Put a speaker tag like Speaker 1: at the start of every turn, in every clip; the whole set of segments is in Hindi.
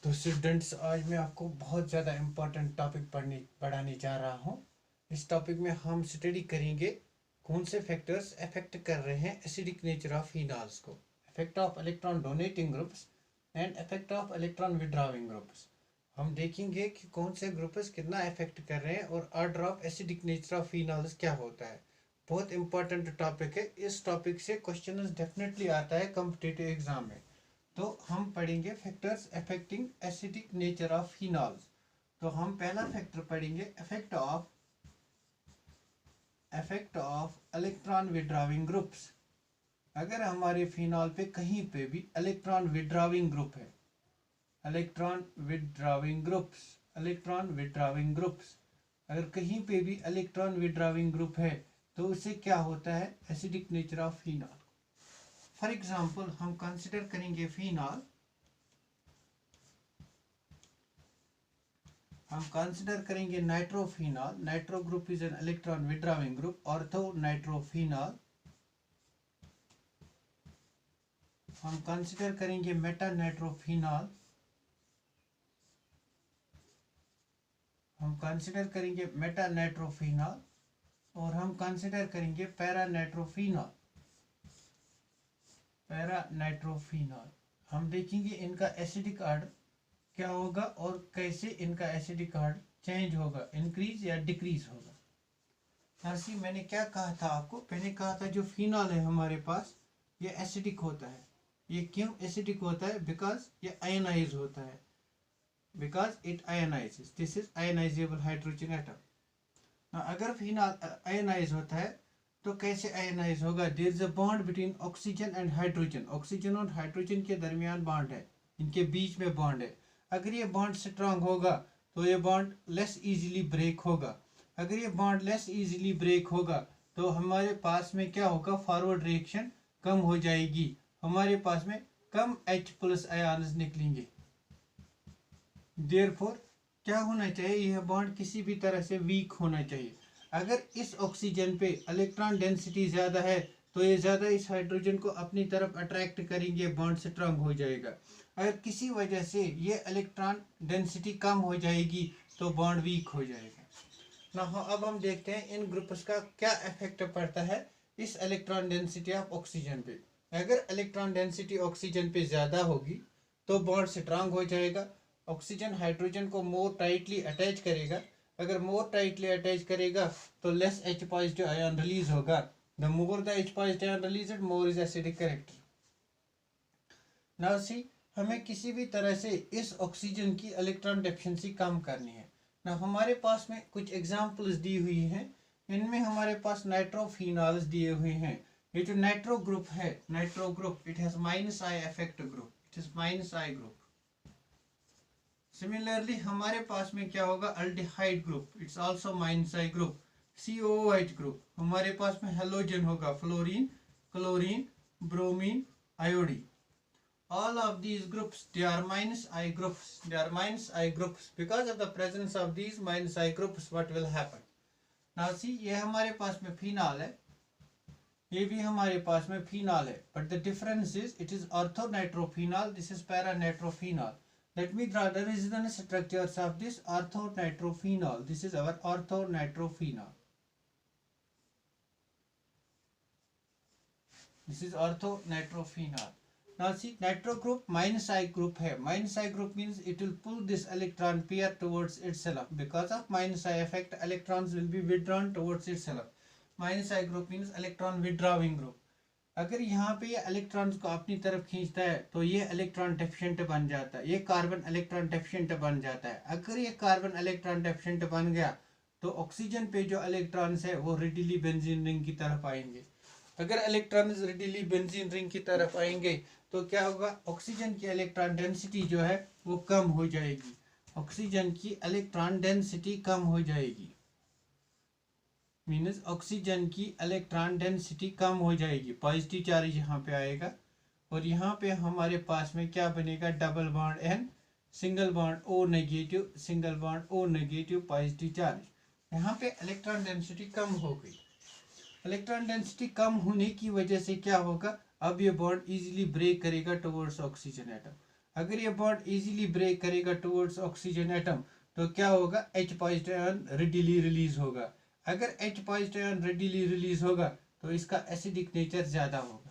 Speaker 1: तो स्टूडेंट्स, आज मैं आपको बहुत ज़्यादा इम्पोर्टेंट टॉपिक पढ़ाने जा रहा हूँ। इस टॉपिक में हम स्टडी करेंगे कौन से फैक्टर्स अफेक्ट कर रहे हैं एसिडिक नेचर ऑफ फिनॉल्स को। Effect of electron donating groups and effect of electron withdrawing groups. हम देखेंगे कि कौन से ग्रुप्स कितना इफेक्ट कर रहे हैं और order of acidic nature of phenols क्या होता है। बहुत इंपॉर्टेंट टॉपिक है। इस टॉपिक से क्वेश्चन डेफिनेटली आता है कॉम्पिटिटिव एग्जाम में। तो हम पढ़ेंगे factors affecting acidic nature of phenols. तो हम पहला फैक्टर पढ़ेंगे effect of electron withdrawing groups. अगर हमारे फिनॉल पे कहीं पे भी इलेक्ट्रॉन विड्रॉविंग ग्रुप है, इलेक्ट्रॉन विड्रॉविंग ग्रुप्स अगर कहीं पे भी इलेक्ट्रॉन विड्रॉविंग ग्रुप है तो उससे क्या होता है, acidic nature of phenol. For example हम कंसिडर करेंगे फिनॉल, हम कंसिडर करेंगे nitrophenol. Nitro group is an electron withdrawing group. Ortho nitrophenol. हम कंसिडर करेंगे मेटा नाइट्रोफिनॉल। हम कंसिडर करेंगे मेटा नाइट्रोफिनॉल और हम कंसिडर करेंगे पैरा नाइट्रोफिनॉल। हम देखेंगे इनका एसिडिक ऑर्डर क्या होगा और कैसे इनका एसिडिक ऑर्डर चेंज होगा, इंक्रीज या डिक्रीज होगा। ऐसी मैंने क्या कहा था आपको, मैंने कहा था जो फिनॉल है हमारे पास ये एसिडिक होता है। ये क्यों एसिडिक होता है? बिकॉज ये आयनाइज होता है, because it ionises. This is ionisable hydrogen atom. अगर फिनॉल आयनाइज होता है तो कैसे आयनाइज होगा? There is a bond between oxygen and hydrogen. Oxygen और हाइड्रोजन के दरमियान बॉन्ड है, इनके बीच में बॉन्ड है। अगर ये बॉन्ड स्ट्रांग होगा तो ये बॉन्ड लेस इजीली ब्रेक होगा। अगर ये बॉन्ड लेस इजीली ब्रेक होगा तो हमारे पास में क्या होगा, फॉरवर्ड रिएक्शन कम हो जाएगी, हमारे पास में कम H+ आयन्स निकलेंगे। देयरफॉर क्या होना चाहिए, यह बॉन्ड किसी भी तरह से वीक होना चाहिए। अगर इस ऑक्सीजन पे इलेक्ट्रॉन डेंसिटी ज़्यादा है तो ये ज़्यादा इस हाइड्रोजन को अपनी तरफ अट्रैक्ट करेंगे, बॉन्ड स्ट्रांग हो जाएगा। अगर किसी वजह से ये इलेक्ट्रॉन डेंसिटी कम हो जाएगी तो बॉन्ड वीक हो जाएगा ना। अब हम देखते हैं इन ग्रुप्स का क्या इफेक्ट पड़ता है इस इलेक्ट्रॉन डेंसिटी ऑफ ऑक्सीजन पे। अगर इलेक्ट्रॉन डेंसिटी ऑक्सीजन पे ज़्यादा होगी तो बॉन्ड स्ट्रांग हो जाएगा, ऑक्सीजन हाइड्रोजन को मोर टाइटली अटैच करेगा। अगर मोर टाइटली अटैच करेगा तो लेस H+ आयन रिलीज होगा। The more the H+ ion released, more is acidic character. Now see, हमें किसी भी तरह से इस ऑक्सीजन की इलेक्ट्रॉन डेफिशिएंसी कम करनी है ना। हमारे पास में कुछ एग्जांपल्स दी हुई हैं, इनमें हमारे पास नाइट्रोफिनॉल्स दिए हुए हैं। ये जो नाइट्रो ग्रुप है, nitro group it has -I effect group, it is -I group. Similarly हमारे पास में क्या होगा, aldehyde group, it's also -I group. COOH group, हमारे पास में हेलोजन होगा, fluorine, chlorine, bromine, iodine. All of these groups they are -I groups. They are -I groups because of the presence of these -I groups. What will happen? Now see, ये हमारे पास में फिनॉल है, ये भी हमारे पास में फिनॉल है, but the difference is it is orthonitrophenol. This is paranitrophenol. Let me draw the resonance structures of this orthonitrophenol. This is our orthonitrophenol. This is orthonitrophenol. Now see, nitro group -I group है. -I group means it will pull this electron pair towards itself. Because of -I effect, electrons will be withdrawn towards itself. -I group means electron withdrawing group. अगर यहाँ पे ये इलेक्ट्रॉन्स को अपनी तरफ खींचता है तो ये इलेक्ट्रॉन डेफिशिएंट बन जाता है, ये कार्बन इलेक्ट्रॉन डेफिशिएंट बन जाता है। अगर ये कार्बन इलेक्ट्रॉन डेफिशिएंट बन गया तो ऑक्सीजन पे जो इलेक्ट्रॉन्स है वो रेडिली बेंजीन रिंग की तरफ आएंगे। अगर इलेक्ट्रॉन्स रेडिली बेंजीन रिंग की तरफ आएंगे तो क्या होगा, ऑक्सीजन की इलेक्ट्रॉन डेंसिटी जो है वो कम हो जाएगी। ऑक्सीजन की इलेक्ट्रॉन डेंसिटी कम हो जाएगी, मीन्स ऑक्सीजन की इलेक्ट्रॉन डेंसिटी कम हो जाएगी। पॉजिटिव चार्ज यहाँ पे आएगा और यहाँ पे हमारे पास में क्या बनेगा, double bond N, single bond O negative, single bond O negative, positive charge. यहाँ पे इलेक्ट्रॉन डेंसिटी कम हो गई। इलेक्ट्रॉन डेंसिटी कम होने की वजह से क्या होगा, अब ये बॉन्ड इजीली ब्रेक करेगा टुवर्ड्स ऑक्सीजन एटम। अगर ये बॉन्ड इजीली ब्रेक करेगा टुवर्ड्स ऑक्सीजन एटम तो क्या होगा, H positive ion readily release होगा। अगर H positive ion readily release होगा तो इसका एसिडिक नेचर ज्यादा होगा।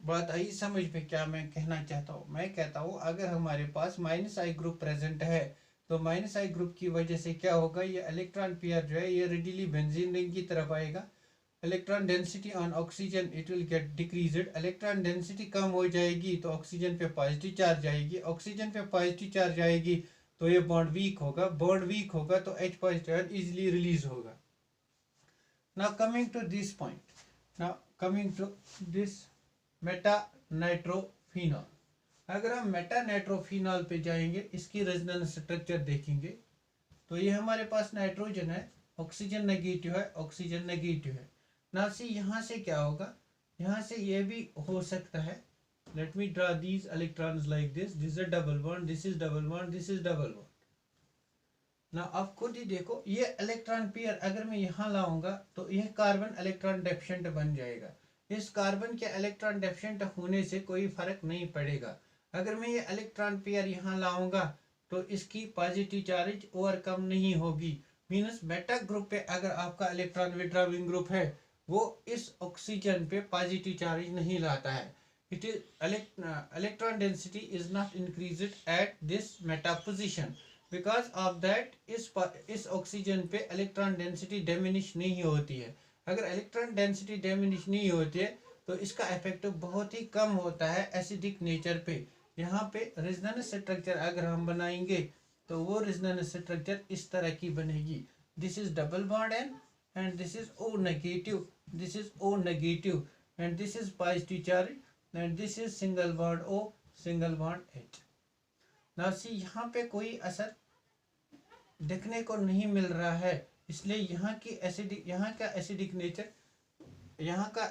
Speaker 1: बात आई समझ में क्या मैं कहना चाहता हूँ? मैं कहता हूँ अगर हमारे पास -I ग्रुप प्रेजेंट है तो -I ग्रुप की वजह से क्या होगा, ये इलेक्ट्रॉन पेयर जो है ये रेडिली बेंजीन रिंग की तरफ आएगा। Electron density on oxygen it will get decreased. Electron density कम हो जाएगी तो ऑक्सीजन पे पॉजिटिव चार्ज आएगी, ऑक्सीजन पे पॉजिटिव चार्ज आएगी तो ये बॉन्ड वीक होगा, बॉन्ड वीक होगा तो H positive ion easily release होगा। Now coming to this point, now coming to this meta nitrophenol. अगर हम मेटा नाइट्रोफिनॉल पे जाएंगे, इसकी रेजोनेंस स्ट्रक्चर देखेंगे तो ये हमारे पास नाइट्रोजन है, ऑक्सीजन नेगेटिव है, ऑक्सीजन नेगेटिव है ना। सी यहाँ से क्या होगा, यहाँ से ये भी हो सकता है। Let me draw these electrons like this, this is double bond, this is double bond, this is double bond ना। आप खुद ही देखो, ये इलेक्ट्रॉन पेयर अगर मैं यहाँ लाऊंगा तो यह कार्बन इलेक्ट्रॉन डेफिशिएंट बन जाएगा। इस कार्बन के इलेक्ट्रॉन डेफिशिएंट होने से कोई फर्क नहीं पड़ेगा। अगर मैं ये इलेक्ट्रॉन पेयर यहाँ लाऊंगा तो इसकी पॉजिटिव चार्ज ओवरकम नहीं होगी। मीनस बेटा ग्रुप पे अगर आपका इलेक्ट्रॉन विड्रॉविंग ग्रुप है वो इस ऑक्सीजन पे पॉजिटिव चार्ज नहीं लाता है। It is electron density is not increased at this Meta position, because of that इस ऑक्सीजन पे इलेक्ट्रॉन डेंसिटी डिमिनिश नहीं होती है। अगर इलेक्ट्रॉन डेंसिटी डिमिनिश नहीं होती है तो इसका इफेक्ट बहुत ही कम होता है एसिडिक नेचर पे। यहाँ पे रेजोनेंस स्ट्रक्चर अगर हम बनाएंगे तो वो रेजोनेंस स्ट्रक्चर इस तरह की बनेगी। This is double bond N and this is O negative, this is O negative and this is positive charge and this is single bond O, single bond H। ना सी यहाँ पे कोई असर देखने को नहीं मिल रहा है, इसलिए यहाँ का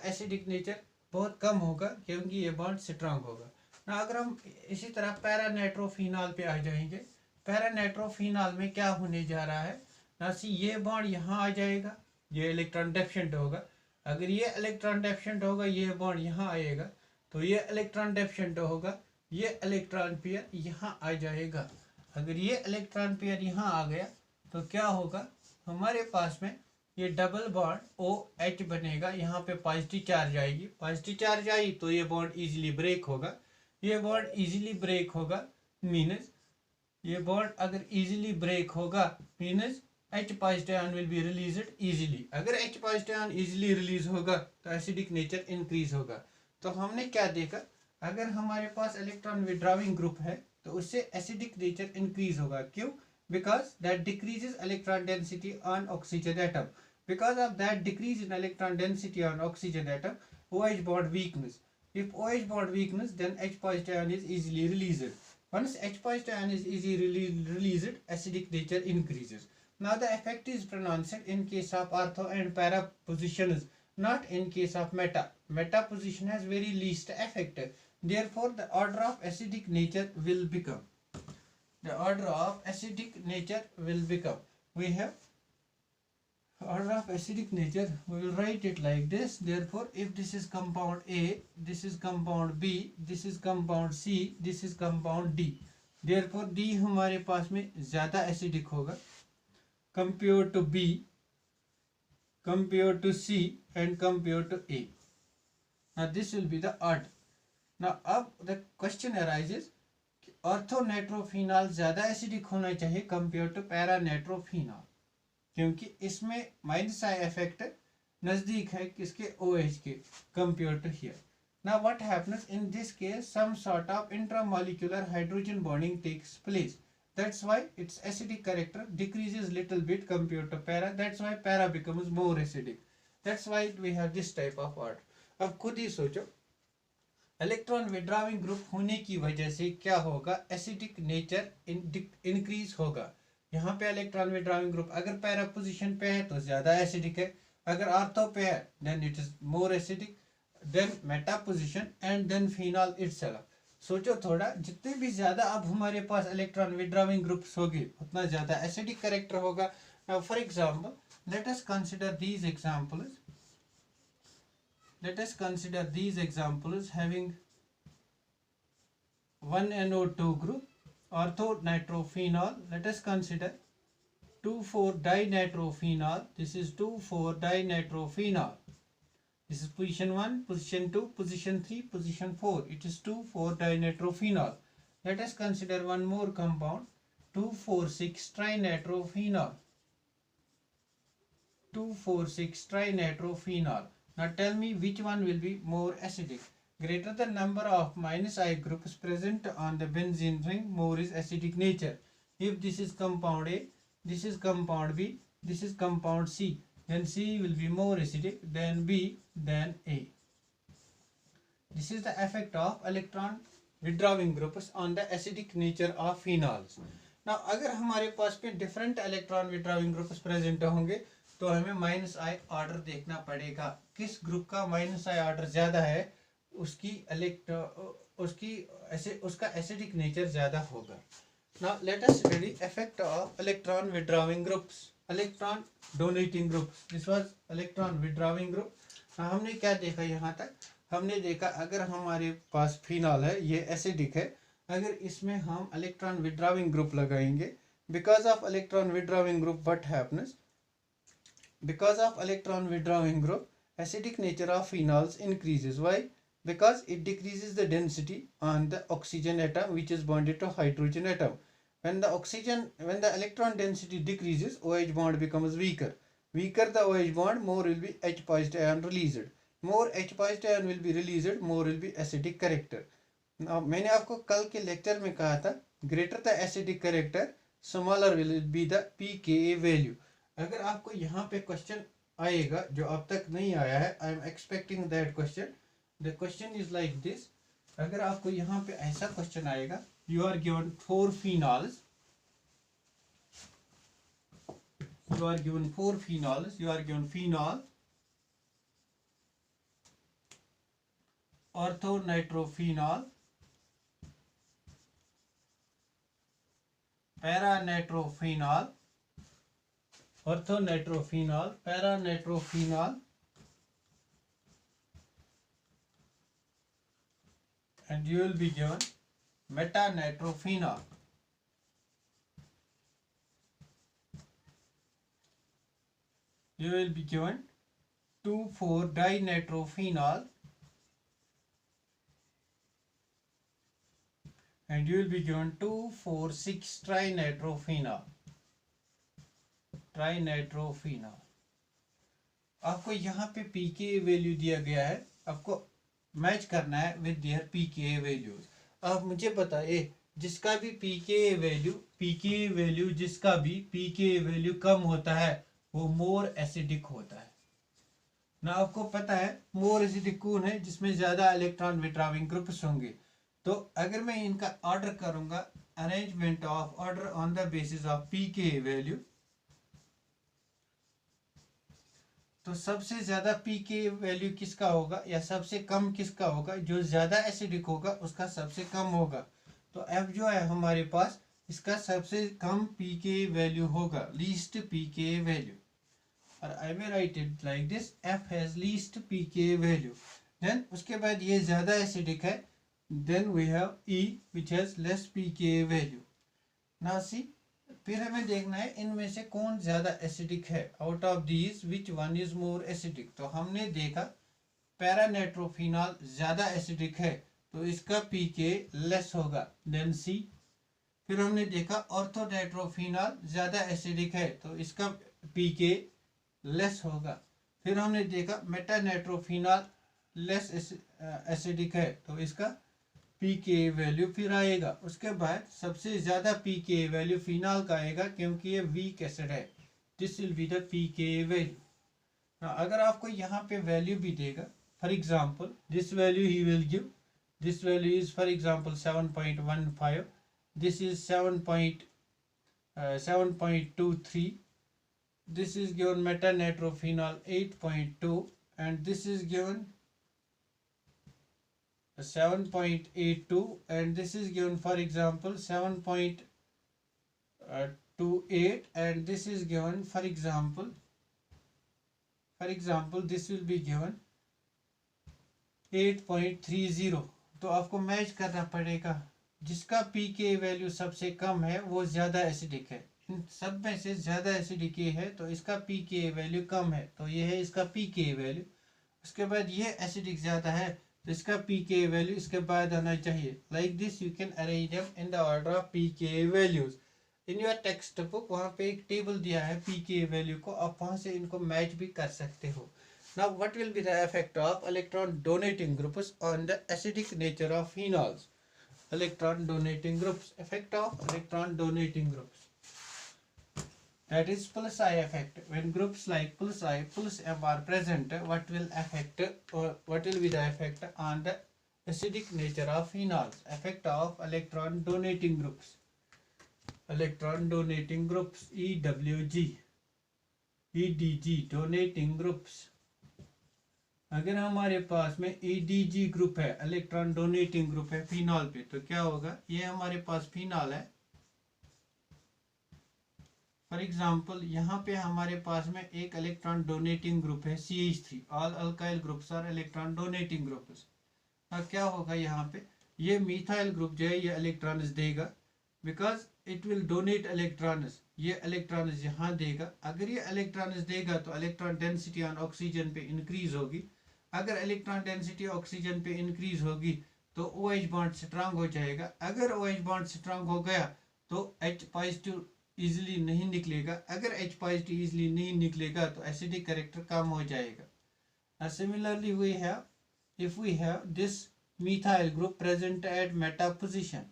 Speaker 1: एसिडिक नेचर बहुत कम होगा क्योंकि ये बॉन्ड स्ट्रांग होगा ना। अगर हम इसी तरह पैरानाइट्रोफिनॉल पे आ जाएंगे, पैरानाइट्रोफिनॉल में क्या होने जा रहा है ना, सी ये बॉन्ड यहाँ आ जाएगा, ये इलेक्ट्रॉन डेफिशिएंट होगा। अगर ये इलेक्ट्रॉन डेफिशिएंट होगा ये बॉन्ड यहाँ आएगा तो ये इलेक्ट्रॉन डेफिशिएंट होगा, ये इलेक्ट्रॉन पेयर यहाँ आ जाएगा। अगर ये इलेक्ट्रॉन पेयर यहाँ आ गया तो क्या होगा, हमारे पास में ये डबल बॉन्ड OH बनेगा, यहाँ पे पॉजिटिव चार्ज आएगी, पॉजिटिव चार्ज आई तो ये बॉन्ड इजीली ब्रेक होगा। ये बॉन्ड इजीली ब्रेक होगा मीनस, ये बॉन्ड अगर इजीली ब्रेक होगा मीनस H positive ion will be released easily. अगर H positive ion easily release होगा तो एसिडिक नेचर इंक्रीज होगा। तो हमने क्या देखा, अगर हमारे पास इलेक्ट्रॉन विड्रॉविंग ग्रुप है तो उससे एसिडिक नेचर इंक्रीज होगा। क्यों? Because that decreases electron density on oxygen atom. Because of that decrease in electron density on oxygen atom, OH bond weakness. If OH bond weakness, then H positive ion is easily released. Once H positive ion is easily released, acidic nature increases. Now the effect is pronounced in case of ortho and para positions, not in case of meta. Meta position has very least effect. Therefore, the order of acidic nature will become. The order of acidic nature will become. We have order of acidic nature. We will write it like this. Therefore, if this is compound A, this is compound B, this is compound C, this is compound D. Therefore, D हमारे पास में ज़्यादा acidic होगा compared to B, compared to C and compared to A. Now this will be the order. Now अब the question arises, ऑर्थोनाइट्रोफिनॉल ज़्यादा एसिडिक होना चाहिए compared to पैरानाइट्रोफिनॉल, क्योंकि इसमें माइनस आई इफेक्ट नज़दीक है किसके, OH के compared to here. Now what happens in this case, some sort of intramolecular hydrogen bonding takes place. That's why its acidic character decreases little bit compared to para. That's why para becomes more acidic. That's why we have this type of order. अब खुद ही सोचो, इलेक्ट्रॉन विड्रॉविंग ग्रुप होने की वजह से क्या होगा, एसिडिक नेचर इंक्रीज होगा। यहाँ पे इलेक्ट्रॉन विड्रॉविंग ग्रुप अगर पैरा पोजीशन पे है तो ज्यादा एसिडिक है, अगर ऑर्थो पे है then it is more acidic, then meta position and then phenol itself. सोचो थोड़ा, जितने भी ज्यादा अब हमारे पास इलेक्ट्रॉन विड्रॉविंग ग्रुप्स होगी उतना ज्यादा एसिडिक कैरेक्टर होगा। Now for example let us consider these examples, let us consider these examples having one NO2 group, orthonitrophenol. Let us consider 2,4-dinitrophenol. This is 2,4-dinitrophenol. This is position 1, position 2, position 3, position 4. It is 2,4-dinitrophenol. Let us consider one more compound, 2,4,6-trinitrophenol. 2,4,6-trinitrophenol. Now tell me which one will be more acidic. Greater the number of -I groups present on the benzene ring, more is acidic nature. If this is compound A, this is compound B, this is compound C, then C will be more acidic than B than A. This is the effect of electron withdrawing groups on the acidic nature of phenols. Now अगर हमारे पास पे different electron withdrawing groups present होंगे तो हमें -I ऑर्डर देखना पड़ेगा. किस ग्रुप का -I ऑर्डर ज्यादा है उसका एसिडिक नेचर ज्यादा होगा. Now let us study effect of electron withdrawing groups, electron donating groups. This was electron withdrawing group. Now हमने क्या देखा यहाँ तक? हमने देखा अगर हमारे पास फिनॉल है, ये एसिडिक है, अगर इसमें हम इलेक्ट्रॉन विड्रॉविंग ग्रुप लगाएंगे, because of electron withdrawing group what happens? Because of electron withdrawing group, acidic nature of phenols increases. Why? Because it decreases the density on the oxygen atom which is bonded to hydrogen atom. When the electron density decreases, OH bond becomes weaker. Weaker the OH bond, more will be H positive ion released. More H positive ion will be released, more will be acidic character. Now मैंने आपको कल के लेक्चर में कहा था, greater the acidic character, smaller will be the pKa value. अगर आपको यहाँ पे क्वेश्चन आएगा जो अब तक नहीं आया है, I am expecting that question. The question is like this. अगर आपको यहाँ पे ऐसा क्वेश्चन आएगा, you are given 4 phenols, you are given 4 phenols, you are given phenol, orthonitrophenol, paranitrophenol, orthonitrophenol, paranitrophenol, and you will be given metanitrophenol. You will be given 2,4-dinitrophenol, and you will be given 2,4,6-trinitrophenol. Trinitrophenol. आपको यहाँ पे pKa वैल्यू दिया गया है, आपको मैच करना है विद देयर pKa वैल्यूज. आप मुझे बताइए जिसका भी pKa वैल्यू कम होता है वो मोर एसिडिक होता है. ना आपको पता है मोर एसिडिक कौन है? जिसमें ज्यादा इलेक्ट्रॉन विड्रॉविंग ग्रुप्स होंगे. तो अगर मैं इनका ऑर्डर करूंगा, arrangement of order on the basis of pKa value, तो सबसे ज्यादा pKa वैल्यू किसका होगा या सबसे कम किसका होगा? जो ज्यादा एसिडिक होगा उसका सबसे कम होगा. तो F जो है हमारे पास, इसका सबसे कम pKa वैल्यू होगा, लीस्ट pKa वैल्यू. और I may write it like this, F has least pKa value. Then उसके बाद ये ज्यादा एसिडिक है, then we have E which has less pKa value. Now see, फिर हमें देखना है इनमें से कौन ज्यादा एसिडिक है. Out of these which one is more acidic? तो हमने देखा पैरानाइट्रोफिनॉल ज्यादा एसिडिक है तो इसका pKa लेस होगा देन C. फिर हमने देखा ऑर्थोनाइट्रोफिनॉल ज्यादा एसिडिक है तो इसका pKa लेस होगा. फिर हमने देखा मेटानाइट्रोफिनॉल लेस एसिडिक है तो इसका pKa वैल्यू फिर आएगा. उसके बाद सबसे ज्यादा pKa वैल्यू फिनॉल का आएगा क्योंकि ये वीक एसिड है. This will be the pKa value. अगर आपको यहाँ पे वैल्यू भी देगा, for example this value he will give, this value is for example 7.15, this is 7.23, this is given metanitrophenol 8.2 and this is given 7.82 and this is given for example 7.28 and this is given for example this will be given 8.30. तो आपको मैच करना पड़ेगा जिसका pK वैल्यू सबसे कम है वो ज़्यादा एसिडिक है। इन सब में से ज़्यादा एसिडिक ये है तो इसका pK वैल्यू कम है, तो ये है इसका pK वैल्यू। उसके बाद ये एसिडिक ज़्यादा है तो इसका pK वैल्यू इसके बाद आना चाहिए। Like this you can arrange them in the order of pK values in your text book. वहाँ पे एक टेबल दिया है pK वैल्यू को, आप वहाँ से इनको मैच भी कर सकते हो। Now what will be the effect of electron donating groups on the acidic nature of phenols? Electron donating groups, effect of electron donating groups, that is plus I effect. When groups like plus I, plus M are present, what will affect or what will be the effect on the acidic nature of phenols? Effect of electron donating groups. Electron donating groups, EWG, EDG, donating groups. अगर हमारे पास में EDG ग्रुप है, इलेक्ट्रॉन डोनेटिंग ग्रुप है फिनॉल पे, तो क्या होगा? ये हमारे पास फिनॉल है। फॉर एग्जांपल यहाँ पे हमारे पास में एक इलेक्ट्रॉन डोनेटिंग ग्रुप है CH3। All alkyl groups are electron donating groups. अब क्या होगा यहाँ पे? ये मिथाइल ग्रुप जो है ये इलेक्ट्रॉन्स देगा, because it will donate electrons. ये इलेक्ट्रॉन्स यहाँ देगा। अगर ये इलेक्ट्रॉन्स देगा तो इलेक्ट्रॉन डेंसिटी ऑन ऑक्सीजन पे इंक्रीज होगी। अगर इलेक्ट्रॉन डेंसिटी ऑक्सीजन पे इंक्रीज होगी तो OH बॉन्ड स्ट्रांग हो जाएगा। अगर OH बॉन्ड स्ट्रांग हो गया तो H पॉजिटिव इजीली नहीं निकलेगा। अगर H पॉजिटिव इजीली नहीं निकलेगा तो एसिडिक कैरेक्टर कम हो जाएगा। Similarly we have, if we have this methyl group present at meta position,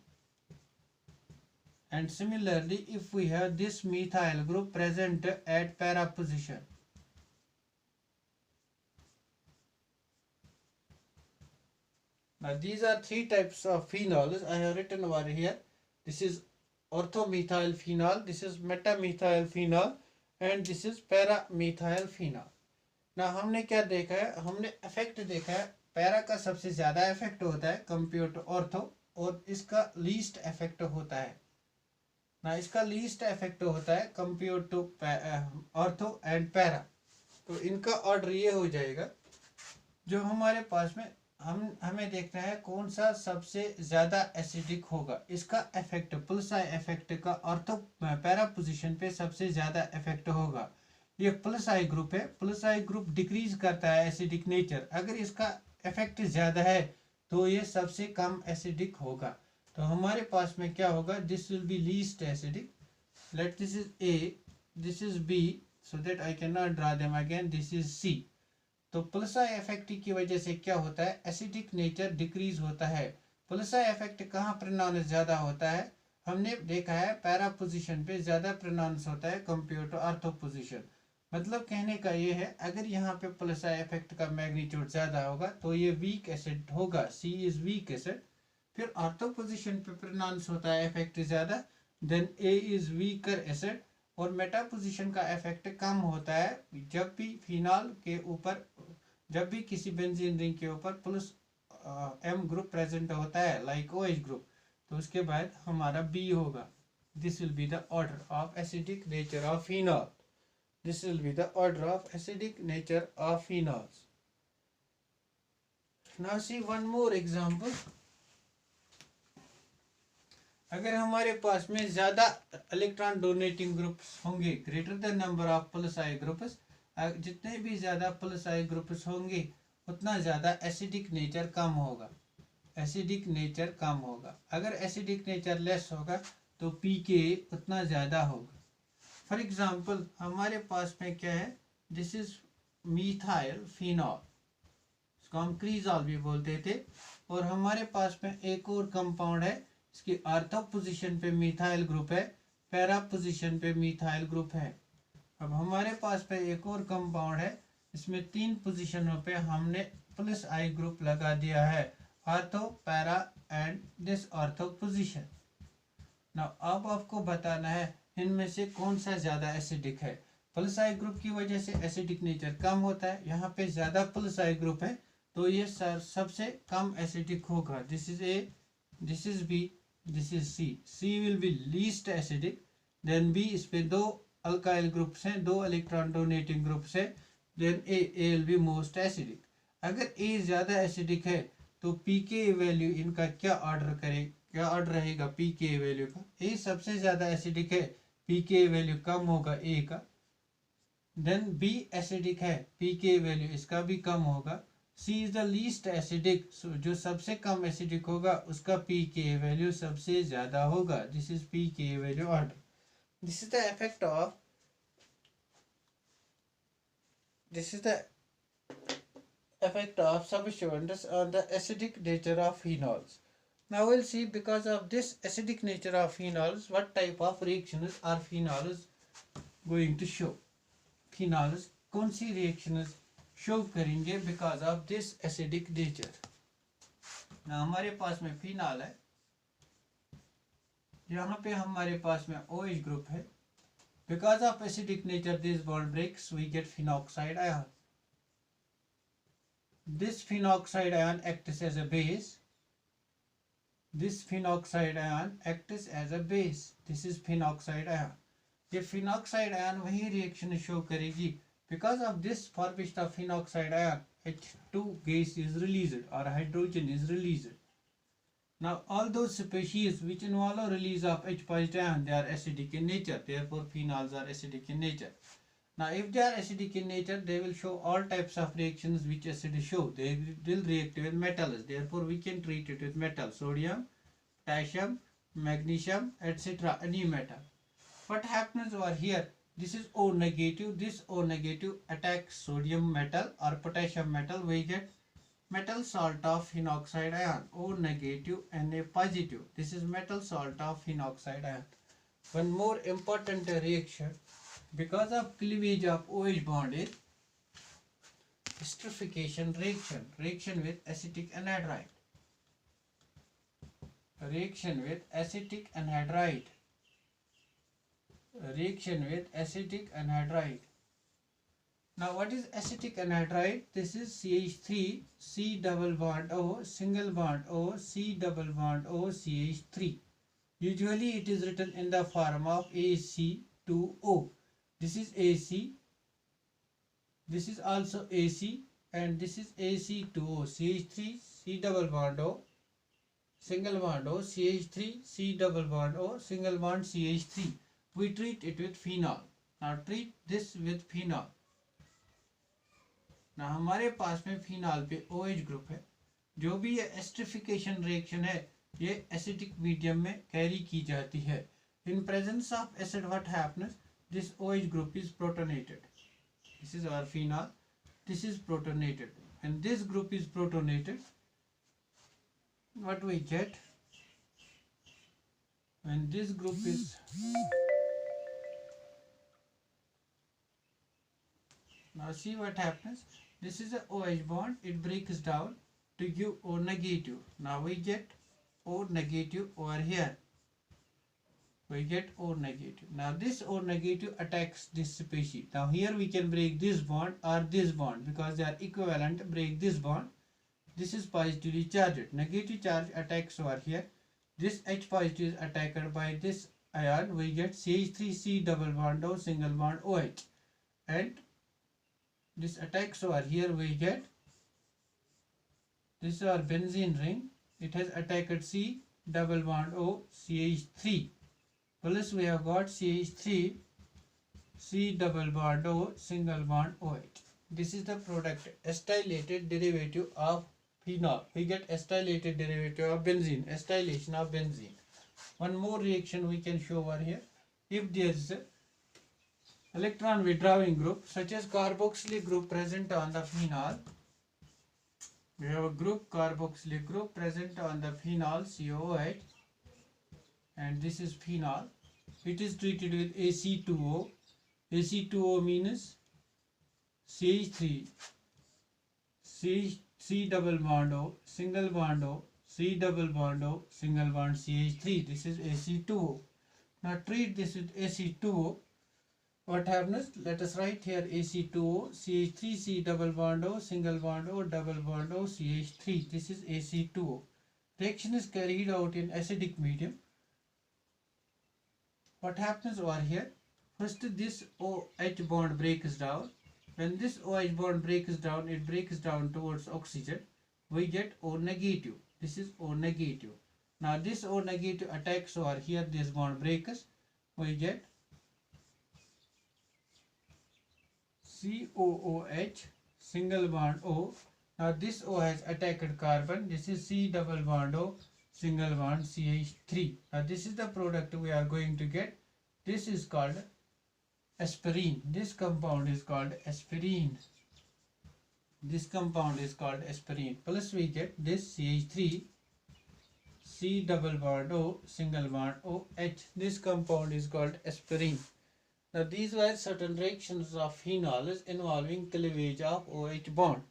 Speaker 1: and similarly if we have this methyl group present at para position, now these are three types of phenols I have written over here. This is orthomethyl phenol, this is metamethyl phenol, and this is paramethyl phenol. ना हमने क्या देखा है? हमने इफेक्ट देखा है। पैरा का सबसे ज्यादा इफेक्ट होता है कंपेयर टू ऑर्थो, और इसका लीस्ट इफेक्ट होता है ना, इसका लीस्ट इफेक्ट होता है compare to ortho and para. तो इनका ऑर्डर ये हो जाएगा। जो हमारे पास में हमें देखना है कौन सा सबसे ज्यादा एसिडिक होगा। इसका इफेक्ट प्लस आई इफेक्ट का ऑर्थो पैरा पोजीशन पे सबसे ज्यादा इफेक्ट होगा। ये प्लस आई ग्रुप है, प्लस आई ग्रुप डिक्रीज करता है एसिडिक नेचर। अगर इसका इफेक्ट ज्यादा है तो ये सबसे कम एसिडिक होगा। तो हमारे पास में क्या होगा? This will be least acidic. Let this is A, this is B, so that I can not draw them again. This is C। तो प्लस आई इफेक्ट की वजह से क्या होता है? एसिडिक नेचर डिक्रीज होता है। प्लस आई इफेक्ट कहाँ प्रोनाउंस ज्यादा होता है? हमने देखा है पैरा पोजीशन पे ज्यादा प्रोनाउंस होता है कंपेयर टू ऑर्थो पोजीशन। मतलब कहने का ये है, अगर यहाँ पे प्लस आई इफेक्ट का मैग्नीट्यूड ज्यादा होगा तो ये वीक एसिड होगा, C इज वीक एसिड। फिर ऑर्थो पोजीशन पे प्रोनाउंस होता है इफेक्ट ज्यादा, then A is weaker acid. और मेटा पोजीशन का इफेक्ट कम होता है जब भी फिनॉल के ऊपर, जब भी किसी बेंजीन रिंग के ऊपर प्लस M ग्रुप प्रेजेंट होता है लाइक OH ग्रुप, तो उसके बाद हमारा B होगा। This will be the order of acidic nature of phenol. This will be the order of acidic nature of phenols. Now see one more example. अगर हमारे पास में ज्यादा इलेक्ट्रॉन डोनेटिंग ग्रुप्स होंगे, greater the number of plus I groups, जितने भी ज्यादा प्लस आई ग्रुप्स होंगे उतना ज्यादा एसिडिक नेचर कम होगा। एसिडिक नेचर कम होगा। अगर एसिडिक नेचर लेस होगा तो pK उतना ज्यादा होगा। फॉर एग्जाम्पल हमारे पास में क्या है? दिस इज मिथाइल फिनॉल, इसको हम क्रीजॉल भी बोलते थे। और हमारे पास में एक और कंपाउंड है, इसकी ऑर्थो पोजीशन पे मिथाइल ग्रुप है, पैरा पोजीशन पे मिथाइल ग्रुप है। अब हमारे पास में एक और कंपाउंड है, इसमें 3 पोजीशनों पे हमने प्लस आई ग्रुप लगा दिया है, ortho, para and this ortho position. Now अब आपको बताना है इनमें से कौन सा ज्यादा एसिडिक है। प्लस आई ग्रुप की वजह से एसिडिक नेचर कम होता है, यहाँ पे ज्यादा प्लस आई ग्रुप है तो ये सबसे कम एसिडिक होगा। This is A, this is B, this is C। C will be least acidic, then B, इस पे 2 अल्काइल ग्रुप्स हैं, 2 इलेक्ट्रॉन डोनेटिंग ग्रुप्स है, then A will be most acidic. अगर A ज्यादा एसिडिक है तो pK वैल्यू इनका क्या ऑर्डर क्या ऑर्डर रहेगा पी के वैल्यू का? ए सबसे ज़्यादा एसिडिक है, पी के वैल्यू कम होगा ए का। देन बी एसिडिक है, पी के वैल्यू इसका भी कम होगा। सी इज द लीस्ट एसिडिक, जो सबसे कम एसिडिक होगा उसका पी के वैल्यू सबसे ज़्यादा होगा। दिस इज पी के value order. This is the effect of substituents on the acidic nature of phenols. Now we'll see, because of this acidic nature of phenols, what type of reactions are phenols going to show. Phenols कौन सी reactions show करेंगे because of this acidic nature. ना हमारे पास में phenol है, यहाँ पे हमारे पास में OH group है. Because of acidic nature, this bond breaks, we get phenoxide ion. This phenoxide ion acts as a base. This phenoxide ion acts as a base. This is phenoxide ion. ये phenoxide ion वही reaction show करेगी. Because of this formation of phenoxide ion, H2 gas is released or hydrogen is released. Now all those species which involve a release of H positive ion, they are acidic in nature. Therefore phenols are acidic in nature. Now if they are acidic in nature, they will show all types of reactions which acid show. They will react with metals. Therefore we can treat it with metal. Sodium, potassium, magnesium, etc. Any metal. What happens over here? This is O negative. This O negative attacks sodium metal or potassium metal. We get metal salt of phenoxide ion. O negative Na positive. This is metal salt of phenoxide ion. One more important reaction because of cleavage of OH bond is esterification reaction. Reaction with acetic anhydride. Reaction with acetic anhydride. Reaction with acetic anhydride. Now what is acetic anhydride? This is CH3, C double bond O, single bond O, C double bond O, CH3. Usually it is written in the form of AC2O. This is AC, this is also AC, and this is AC2O, CH3, C double bond O, single bond O, CH3, C double bond O, single bond CH3. We treat it with phenol. Now treat this with phenol. ना हमारे पास में फिनॉल पे OH ग्रुप है. जो भी ये एस्टरिफिकेशन रिएक्शन है ये एसिडिक मीडियम में कैरी की जाती है. In presence of acid, what happens? This OH group is protonated. This is our phenol. This is protonated. And this group is protonated. What we get? When this group is now see what happens. This is a OH bond. It breaks down to give O negative. Now we get O negative over here. We get O negative. Now this O negative attacks this species. Now here we can break this bond or this bond because they are equivalent. Break this bond. This is positively charged. Negative charge attacks over here. This H positive is attacked by this ion. We get CH3C double bond O, single bond OH. And this attacks over here. We get this is our benzene ring. It has attacked C double bond O, CH3. Plus we have got CH3, C double bond O, single bond OH. This is the product, acylated derivative of phenol. We get acylated derivative of benzene, acylation of benzene. One more reaction we can show over here. If there is a electron withdrawing group such as carboxylic group present on the phenol, we have a group carboxylic group present on the phenol COOH, and this is phenol. It is treated with AC2O. AC2O means CH3, C double bond O, single bond O, C double bond O, single bond CH3. This is AC2O. Now treat this with AC2O. What happens? Let us write here AC2O, CH3, C double bond O, single bond O, double bond O, CH3. This is AC2O. Reaction is carried out in acidic medium. What happens over here? First this OH bond breaks down. When this OH bond breaks down, it breaks down towards oxygen. We get O negative. This is O negative. Now this O negative attacks over here, this bond breaks, we get COOH single bond O. Now this O has attacked carbon. This is C double bond O single bond CH3. Now this is the product we are going to get. This is called aspirin. This compound is called aspirin. This compound is called aspirin. Plus we get this CH3 C double bond O single bond OH. This compound is called aspirin. Now these were certain reactions of phenols involving cleavage of OH bond.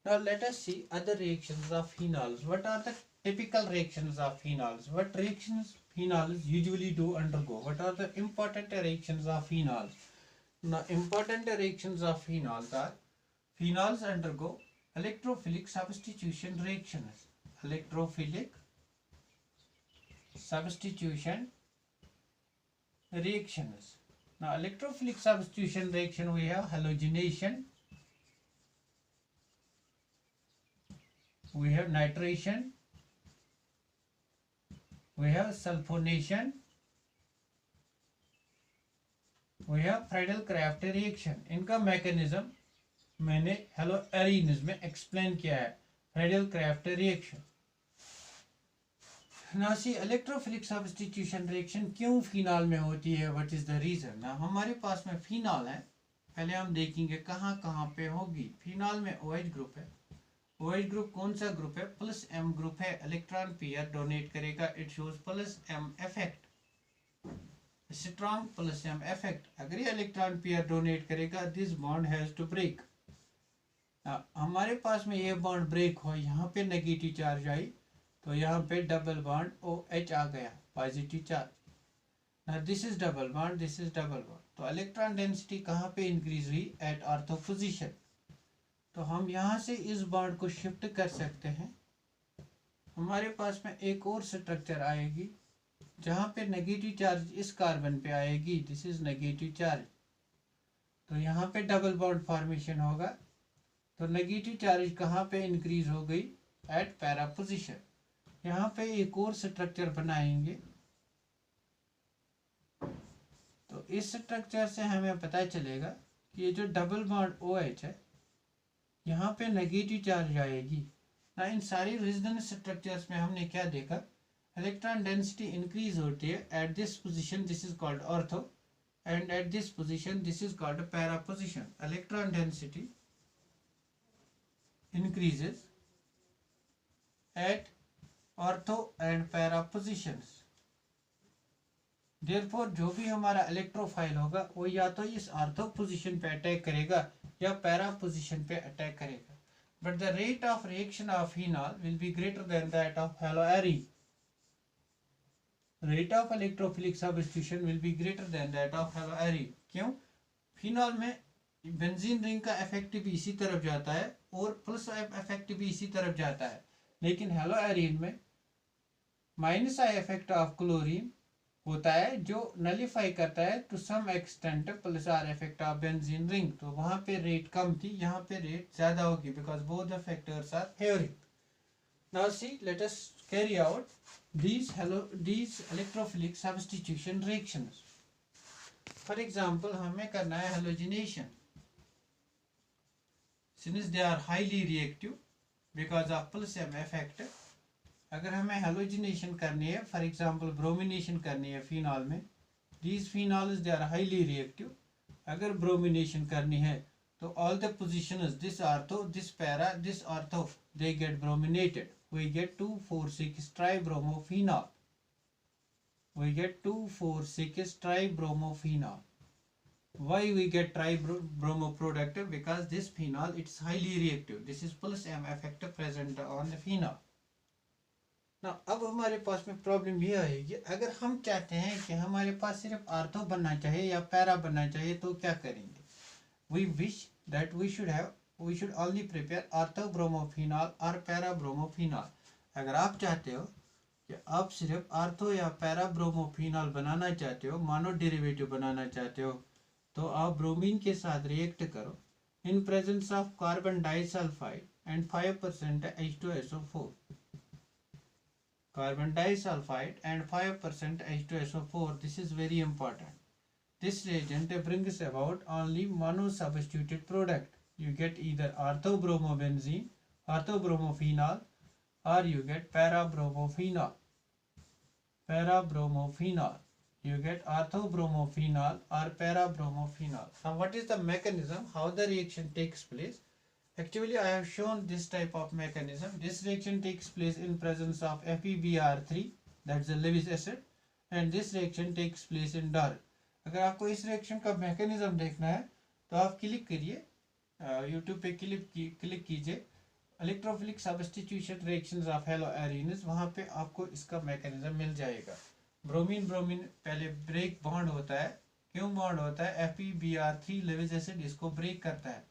Speaker 1: Now let us see other reactions of phenols. What are the typical reactions of phenols? What reactions phenols usually do undergo? What are the important reactions of phenols? Now important reactions of phenols are: phenols undergo electrophilic substitution reactions. Electrophilic substitution reactions. Now electrophilic substitution reaction, we have halogenation, we have nitration, we have sulfonation, we have Friedel-Crafts reaction. इनका मैकेनिज्म मैंने हेलोएरीन्स में एक्सप्लेन किया है. Friedel-Crafts reaction. Now see, electrophilic substitution reaction क्यों फिनॉल में होती है? What is the reason? ना हमारे पास में फिनॉल है, पहले हम देखेंगे कहाँ कहाँ पे होगी. फिनॉल में OH ग्रुप है. OH ग्रुप कौन सा ग्रुप है? प्लस M ग्रुप है. इलेक्ट्रॉन पेयर डोनेट करेगा. It shows plus M effect, strong plus M effect. अगर ये इलेक्ट्रॉन पेयर डोनेट करेगा, this bond has to break. हमारे पास में ये बॉन्ड ब्रेक हो, यहाँ पे नेगेटिव चार्ज आई, तो यहाँ पे डबल बॉन्ड OH आ गया, पॉजिटिव चार्ज. ना this is double bond, this is double bond. तो इलेक्ट्रॉन डेंसिटी कहाँ पे इंक्रीज हुई? At ortho position. तो हम यहाँ से इस बॉन्ड को शिफ्ट कर सकते हैं. हमारे पास में एक और स्ट्रक्चर आएगी जहाँ पे नेगेटिव चार्ज इस कार्बन पे आएगी. This is negative charge. तो यहाँ पे डबल बॉन्ड फॉर्मेशन होगा. तो नेगेटिव चार्ज कहाँ पे इंक्रीज हो गई? Eight para position. यहाँ पे एक और स्ट्रक्चर बनाएंगे. तो इस स्ट्रक्चर से हमें पता चलेगा कि ये जो डबल बॉन्ड OH है, यहाँ पे नेगेटिव चार्ज आएगी ना. इन सारी रेजोनेंस स्ट्रक्चर्स में हमने क्या देखा? इलेक्ट्रॉन डेंसिटी इंक्रीज होती है. At this position this is called ortho, and at this position this is called para position. Electron density increases at ortho and para positions. Therefore जो भी हमारा इलेक्ट्रोफाइल होगा वो या तो इस ऑर्थो पोजीशन पे अटैक करेगा या पैरा पोजीशन पे अटैक करेगा. But the rate of reaction of phenol will be greater than that of haloarine. Rate of electrophilic substitution will be greater than that of haloarine. क्यों? फिनॉल में बेंजीन रिंग का इफेक्ट भी इसी तरफ जाता है और प्लस इफेक्ट भी इसी तरफ जाता है. लेकिन हेलोएरीन में minus I effect of chlorine होता है जो नलीफाई करता है to some extent plus R effect of benzene ring. तो वहां पे रेट कम थी, यहाँ पे रेट ज्यादा होगी because both the factors are favouring. Now see, let us carry out these electrophilic substitution reactions. For example, हमें करना है halogenation. Since they are highly reactive because of plus M effect, अगर हमें halogenation करनी है, for example bromination करनी है phenol में, these phenols they are highly reactive. अगर bromination करनी है तो all the positions, this ortho, this para, this ortho, they get brominated. We get 2,4,6 tribromophenol. We get 2,4,6 tribromophenol. Why we get tribromo product? Because this phenol, it's highly reactive. This is plus M effect present on the phenol. Now अब हमारे पास में प्रॉब्लम ये आएगी, अगर हम चाहते हैं कि हमारे पास सिर्फ आर्थो बनना चाहिए या पैरा बनना चाहिए तो क्या करेंगे? We wish that we should only prepare orthobromophenol or parabromophenols. अगर आप चाहते हो कि आप सिर्फ आर्थो या पैराब्रोमोफिनॉल बनाना चाहते हो, मोनो डेरिवेटिव बनाना चाहते हो, तो आप ब्रोमीन के साथ रिएक्ट करो in presence of carbon disulphide and 5% H2SO4. carbon disulfide and 5% H2SO4. This is very important. This reagent brings about only monosubstituted product. You get either orthobromobenzene, orthobromophenol, or you get parabromophenol. You get orthobromophenol or parabromophenol. Now what is the mechanism, how the reaction takes place? Actually I have shown this type of mechanism. This reaction takes place in presence of FeBr3, that's the Lewis acid, and this reaction takes place in dark. अगर आपको इस रिएक्शन का मैकेनिज्म देखना है तो आप क्लिक करिए, यूट्यूब पे क्लिक कीजिए इलेक्ट्रोफिलिक सब्स्टिट्यूशन रिएक्शंस ऑफ हैलोअरीन्स, वहाँ पे आपको इसका मैकेनिज्म मिल जाएगा। ब्रोमीन पहले ब्रेक बॉन्ड होता है। क्यों बॉन्ड होता है? FeBr3 लेविस एसिड इसको ब्रेक करता है,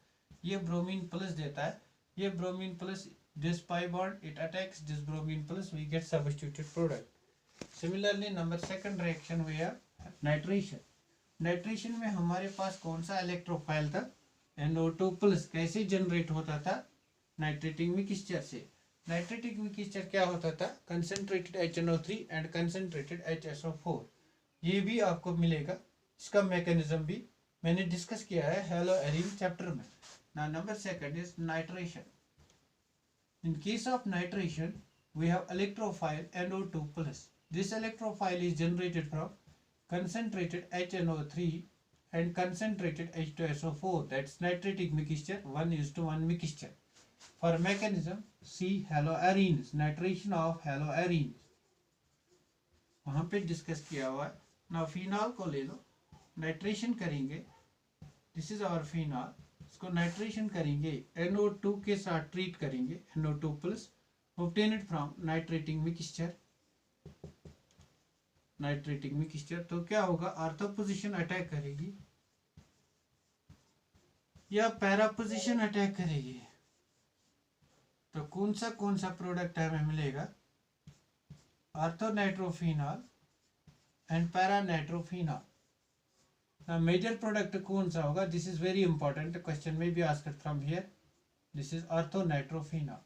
Speaker 1: ये ब्रोमीन प्लस देता है, ये bromine plus this pi bond it attacks this bromine plus, we get substituted product. Similarly number second reaction we have nitration. Nitration में हमारे पास कौन सा इलेक्ट्रोफाइल था? NO2 plus. कैसे जनरेट होता था? नाइट्रेटिक मिक्सचर से। नाइट्रेटिक मिक्सचर क्या होता था? Concentrated HNO3 and concentrated HSO4। ये भी आपको मिलेगा, इसका मैकेनिज्म भी मैंने डिस्कस किया है हैलोअरीन चैप्टर में। Now number second is nitration. In case of nitration we have electrophile NO2 plus. This electrophile is generated from concentrated HNO3 and concentrated H2SO4, that's nitritic mixture, 1:1 mixture. For mechanism, see haloarenes, nitration of haloarenes, वहाँ पे डिस्कस किया हुआ है। ना फिनॉल को ले लो, नाइट्रेशन करेंगे, दिस इज आवर फिनॉल, इसको नाइट्रेशन करेंगे, NO2 के साथ ट्रीट करेंगे, NO2 plus, obtain it from nitrating mixture, nitrating mixture. तो क्या होगा? ऑर्थो पोजीशन अटैक करेगी या पैरा पोजीशन अटैक करेगी? तो कौन सा प्रोडक्ट हमें मिलेगा? Ortho nitrophenol and para nitrophenol. Major product कौन सा होगा? This is very important, question में भी asked from here. This is ortho nitrophenol.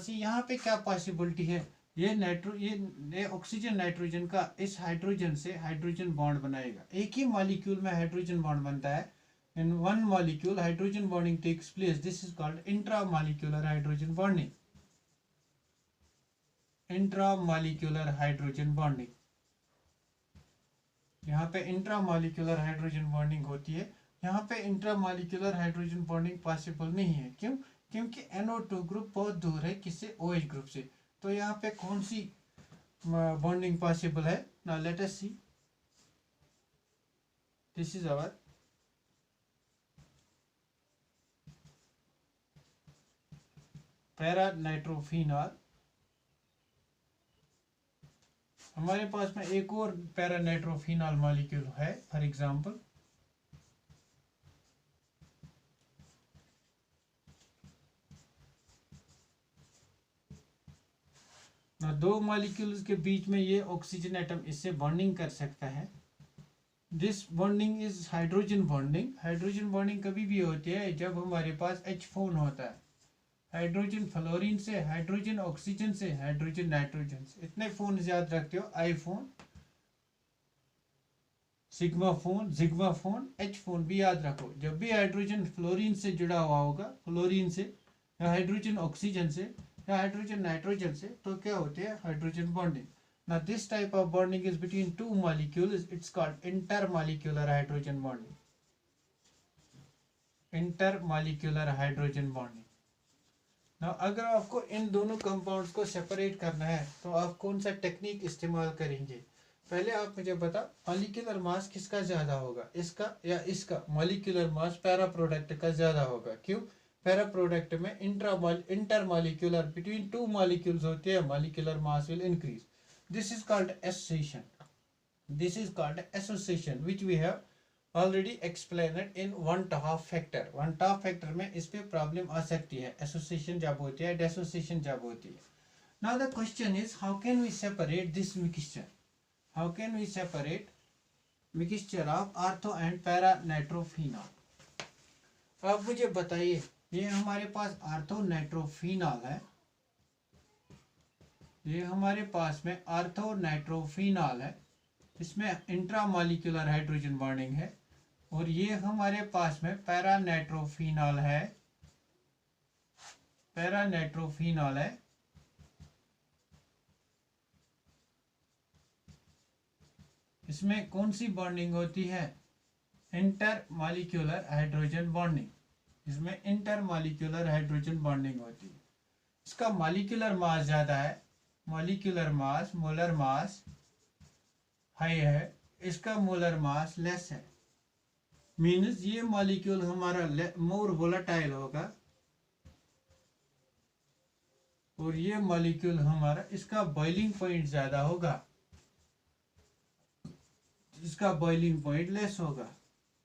Speaker 1: यहाँ पे क्या पॉसिबिलिटी है? ये ऑक्सीजन नाइट्रोजन का इस हाइड्रोजन से हाइड्रोजन बॉन्ड बनाएगा। एक ही मॉलिक्यूल में हाइड्रोजन बॉन्ड बनता है, in one molecule hydrogen bonding takes place, this is called intramolecular hydrogen bonding. Intramolecular hydrogen bonding, यहाँ पे इंट्रामॉलिक्यूलर हाइड्रोजन बॉन्डिंग होती है। यहाँ पे इंट्रामॉलिक्यूलर हाइड्रोजन बॉन्डिंग पॉसिबल नहीं है। क्यों? क्योंकि NO2 ग्रुप बहुत दूर है किससे? OH ग्रुप से। तो यहाँ पे कौन सी बॉन्डिंग पॉसिबल है? Now let us see, this is our para nitrophenol. हमारे पास में एक और पैरा नाइट्रोफिनॉल मॉलिक्यूल है, फॉर एग्जांपल दो मॉलिक्यूल्स के बीच में ये ऑक्सीजन एटम इससे बॉन्डिंग कर सकता है। This bonding is hydrogen bonding. Hydrogen bonding कभी भी होती है जब हमारे पास H फोन होता है, हाइड्रोजन फ्लोरीन से, हाइड्रोजन ऑक्सीजन से, हाइड्रोजन नाइट्रोजन से। इतने फोन याद रखते हो, I phone, sigma phone, H phone भी याद रखो। जब भी हाइड्रोजन फ्लोरीन से जुड़ा हुआ होगा, फ्लोरीन से या हाइड्रोजन ऑक्सीजन से या हाइड्रोजन नाइट्रोजन से, तो क्या होते हैं? Hydrogen bonding. Now this type of bonding is between two molecules, it's called intermolecular hydrogen bonding. Intermolecular hydrogen bonding. Now अगर आपको इन दोनों कंपाउंड्स को सेपरेट करना है तो आप कौन सा टेक्निक इस्तेमाल करेंगे? पहले आप मुझे बता, मॉलिक्यूलर मास किसका ज्यादा होगा, इसका या इसका? मॉलिक्यूलर मास पैरा प्रोडक्ट का ज्यादा होगा। क्यों? पैरा प्रोडक्ट में इंटरमॉलिक्यूलर बिटवीन टू मॉलिक्यूल्स होते हैं, molecular mass will increase. This is called association. This is called association, which we have already explained in 1/2 factor. 1/2 factor में इस पे प्रॉब्लम आ सकती है, association जब होती है, dissociation जब होती है। Now the question is, how can we separate this mixture? How can we separate mixture of ortho and para nitrophenol? अब मुझे बताइए, ये हमारे पास ऑर्थोनाइट्रोफिनॉल है, ये हमारे पास में ऑर्थोनाइट्रोफिनॉल है, इसमें इंट्रामॉलिक्यूलर हाइड्रोजन बॉन्डिंग है। और ये हमारे पास में पैरानाइट्रोफिनॉल है, पैरानाइट्रोफिनॉल है। इसमें कौन सी बॉन्डिंग होती है? इंटरमॉलिक्यूलर हाइड्रोजन बॉन्डिंग, इसमें इंटरमॉलिक्यूलर हाइड्रोजन बॉन्डिंग होती है। इसका मॉलिक्यूलर मास ज़्यादा है, molecular mass, molar mass high है, इसका मोलर मास लेस है। मीन्स ये मॉलिक्यूल हमारा मोर वोलेटाइल होगा और ये मॉलिक्यूल हमारा, इसका बॉइलिंग पॉइंट ज़्यादा होगा, इसका बॉइलिंग पॉइंट लेस होगा।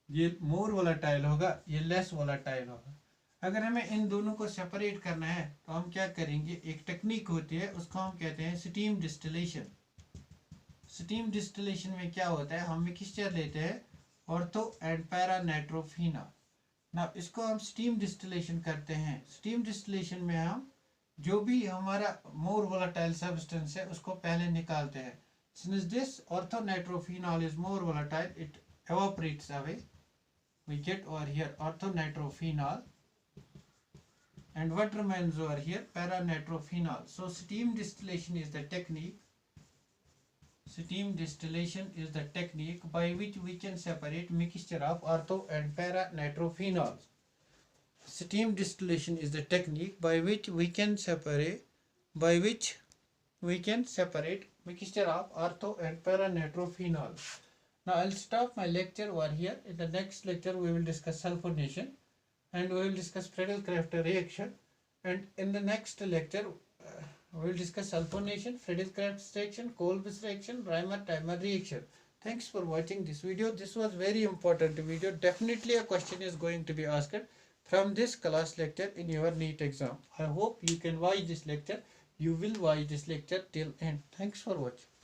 Speaker 1: ये मोर वोलेटाइल होगा, ये लेस वोलेटाइल होगा। अगर हमें इन दोनों को सेपरेट करना है तो हम क्या करेंगे, एक टेक्निक होती है, उसको हम कहते हैं स्टीम डिस्टिलेशन। स्टीम डिस्टिलेशन में क्या होता है, हम मिक्सचर लेते हैं ऑर्थो एंड पैरानाइट्रोफिनॉल। ना इसको हम स्टीम डिस्टिलेशन करते हैं। स्टीम डिस्टिलेशन में हम जो भी हमारा मोर वोलेटाइल सब्सटेंस है उसको पहले निकालते हैं। Since this orthonitrophenol is more volatile, it evaporates away. We get over here orthonitrophenol, and what remains over here? Paranitrophenol. So steam distillation is the technique. Steam distillation is the technique by which we can separate mixture of ortho and paranitrophenol. Steam distillation is the technique by which we can separate mixture of ortho and paranitrophenol. Now I'll stop my lecture over here. In the next lecture we will discuss sulfonation and we will discuss Friedel-Crafts reaction, and in the next lecture we will discuss sulfonation, Friedel-Crafts reaction, Kolbe's reaction, Reimer-Taimer reaction. Thanks for watching this video. This was very important video. Definitely a question is going to be asked from this class lecture in your NEET exam. I hope you can watch this lecture. You will watch this lecture till end. Thanks for watching.